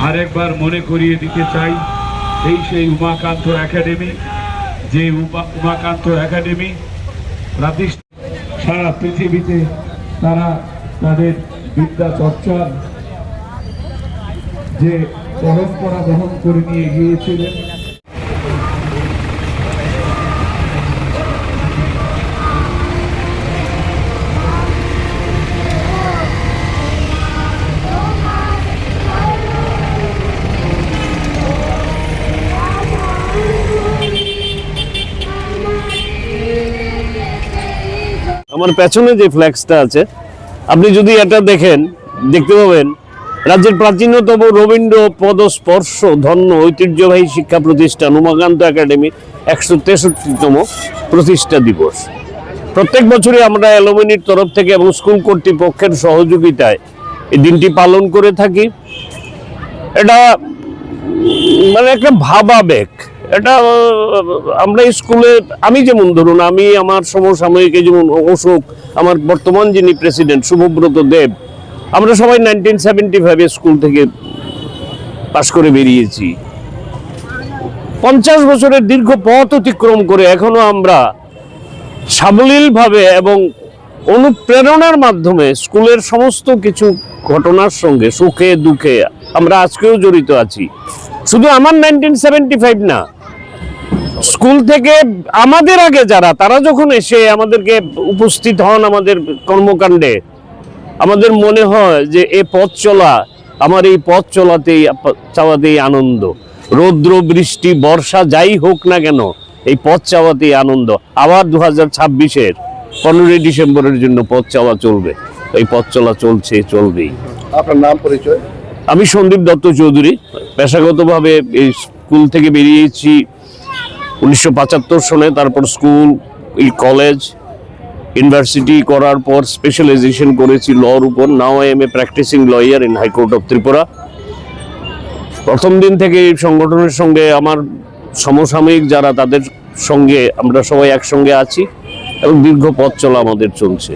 আরেকবার মনে করিয়ে দিতে চাই, এই সেই উমাকান্ত একাডেমি, যে উমাকান্ত একাডেমি সারা পৃথিবীতে তারা তাদের বিদ্যা চর্চার যে পরম্পরা বহন করে নিয়ে গিয়েছিলেন। আমার পেছনে যে ফ্ল্যাক্সটা আছে, আপনি যদি এটা দেখেন, দেখতে পাবেন রাজ্যের প্রাচীনতম রবীন্দ্র পদস্পর্শ ধন্য ঐতিহ্যবাহী শিক্ষা প্রতিষ্ঠান উমাকান্ত একাডেমি 163তম প্রতিষ্ঠা দিবস। প্রত্যেক বছরই আমরা অ্যালুমিনির তরফ থেকে এবং স্কুল কর্তৃপক্ষের সহযোগিতায় এই দিনটি পালন করে থাকি। এটা মানে একটা ভাবাবেগ। এটা আমরা স্কুলে, আমি যেমন ধরুন, আমি আমার সমসাময়িক যেমন অশোক, আমার বর্তমান যিনি প্রেসিডেন্ট শুভব্রত দেব, আমরা সবাই 1975 স্কুল থেকে পাশ করে বেরিয়েছি। 50 বছরের দীর্ঘ পথ অতিক্রম করে এখনো আমরা সাবলীলভাবে এবং অনুপ্রেরণার মাধ্যমে স্কুলের সমস্ত কিছু ঘটনার সঙ্গে সুখে দুঃখে আমরা আজকেও জড়িত আছি। শুধু আমার 1975 না, স্কুল থেকে আমাদের আগে যারা, তারা যখন এসে আমাদেরকে উপস্থিত হন আমাদের কর্মকাণ্ডে, আমাদের মনে হয় যে এই পথ চলা, আমার এই পথ চাওয়াতেই আনন্দ। রৌদ্র বৃষ্টি বর্ষা যাই হোক না কেন, এই পথ চাওয়াতেই আনন্দ। আবার 2026-এর 15 ডিসেম্বরের জন্য পথ চাওয়া চলবে, এই পথ চলা চলছে, চলবেই। আপনার নাম পরিচয়? আমি সন্দীপ দত্ত চৌধুরী। পেশাগতভাবে এই স্কুল থেকে বেরিয়েছি 1975 সনে। তারপর স্কুল, কলেজ, ইউনিভার্সিটি করার পর স্পেশালাইজেশন করেছি লর উপর। Now I am a practising lawyer in high court of Tripura. প্রথম দিন থেকে এই সংগঠনের সঙ্গে আমার সমসাময়িক যারা, তাদের সঙ্গে আমরা সবাই একসঙ্গে আছি এবং দীর্ঘ পথ চলা আমাদের চলছে।